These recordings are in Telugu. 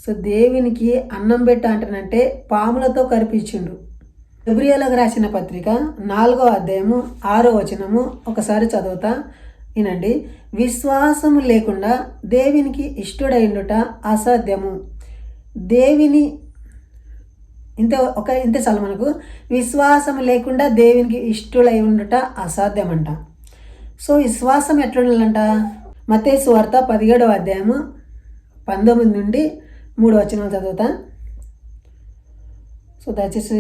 సో దేవునికి అన్నం పెట్ట అంటానంటే పాములతో కరిపించిండు. హెబ్రీయులకు రాసిన పత్రిక 4వ అధ్యాయము 6వ వచనము ఒకసారి చదువుతా వినండి. విశ్వాసము లేకుండా దేవునికి ఇష్టడైండుట అసాధ్యము. దేవుని ఇంతే చాలు మనకు. విశ్వాసం లేకుండా దేవునికి ఇష్టడై ఉండుట అసాధ్యమంట. సో విశ్వాసం ఎట్లుండాలంట? మత్తయి సువార్త 17వ అధ్యాయము 19 నుండి 3 వచనాలు చదువుతా. సో దయచేసి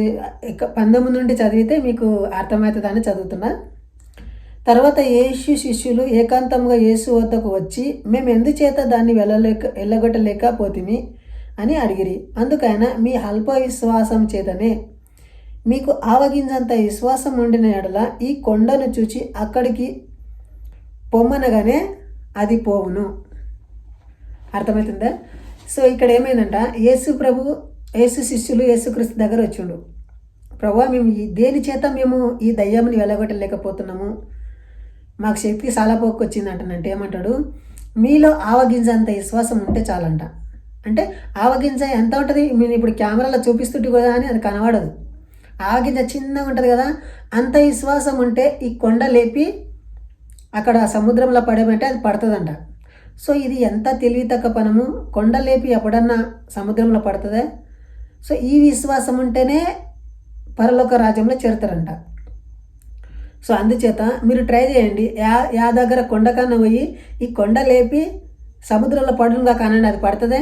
19 నుండి చదివితే మీకు అర్థమవుతుందని చదువుతున్నా. తర్వాత యేసు శిష్యులు ఏకాంతంగా యేసు వద్దకు వచ్చి, మేము ఎందుచేత దాన్ని వెళ్ళగొట్టలేకపోతిమి అని అడిగిరి. అందుకైనా మీ అల్ప విశ్వాసం చేతనే, మీకు ఆవగింజంత విశ్వాసం ఉండిన ఎడల ఈ కొండను చూచి అక్కడికి పొమ్మనగానే అది పోవును. అర్థమవుతుందా? సో ఇక్కడ ఏమైందంట, యేసు శిష్యులు యేసుక్రీస్తు దగ్గర వచ్చిండు. ప్రభువా, మేము దేని చేత మేము ఈ దయ్యాన్ని వెళ్ళగొట్టలేకపోతున్నాము, మాకు శక్తి చాలా పోకొచ్చింది అంటానంటే ఏమంటాడు, మీలో ఆవగింజంత విశ్వాసం ఉంటే చాలంట. అంటే ఆవగింజ ఎంత ఉంటుంది? మీరు ఇప్పుడు కెమెరాలో చూపిస్తుంటే కదా అని అది కనబడదు. ఆవగింజ చిన్నగా ఉంటుంది కదా, అంత విశ్వాసం ఉంటే ఈ కొండ లేపి అక్కడ సముద్రంలో పడేమంటే అది పడుతుందంట. సో ఇది ఎంత తెలివి తక్కువ పనము. కొండ లేపి ఎప్పుడన్నా సముద్రంలో పడుతుందా? సో ఈ విశ్వాసం ఉంటేనే పరలోక రాజ్యంలో చేరుతారంట. సో అందుచేత మీరు ట్రై చేయండి. యా దగ్గర కొండ కన్నా పోయి ఈ కొండ లేపి సముద్రంలో పడునుగా కానండి, అది పడుతుందే.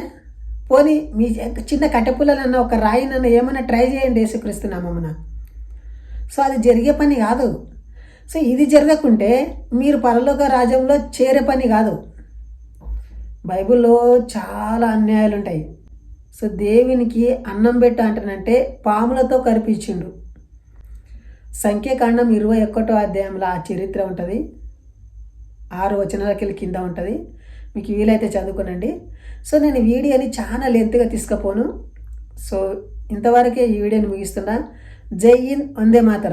పోనీ మీ చిన్న కట్టెపుల్లనన్నా ఒక రాయినన్నా ఏమైనా ట్రై చేయండి యేసుక్రీస్తు నామమున. సో అది జరిగే పని కాదు. సో ఇది జరగకుంటే మీరు పరలోక రాజ్యంలో చేరే పని కాదు. బైబిల్లో చాలా అన్యాయాలు ఉంటాయి. సో దేవునికి అన్నం పెట్ట అంటానంటే పాములతో కరిపించిండు. సంఖ్యాకాండం 21వ అధ్యాయంలో ఆ చరిత్ర ఉంటుంది. 6 వచనాలకి కింద ఉంటుంది. మీకు వీలైతే చదువుకోనండి. సో నేను వీడియోని చాలా లెంత్గా తీసుకుపోను. సో ఇంతవరకే ఈ వీడియోని ముగిస్తున్నా. జై హింద్, వందే మాతరం.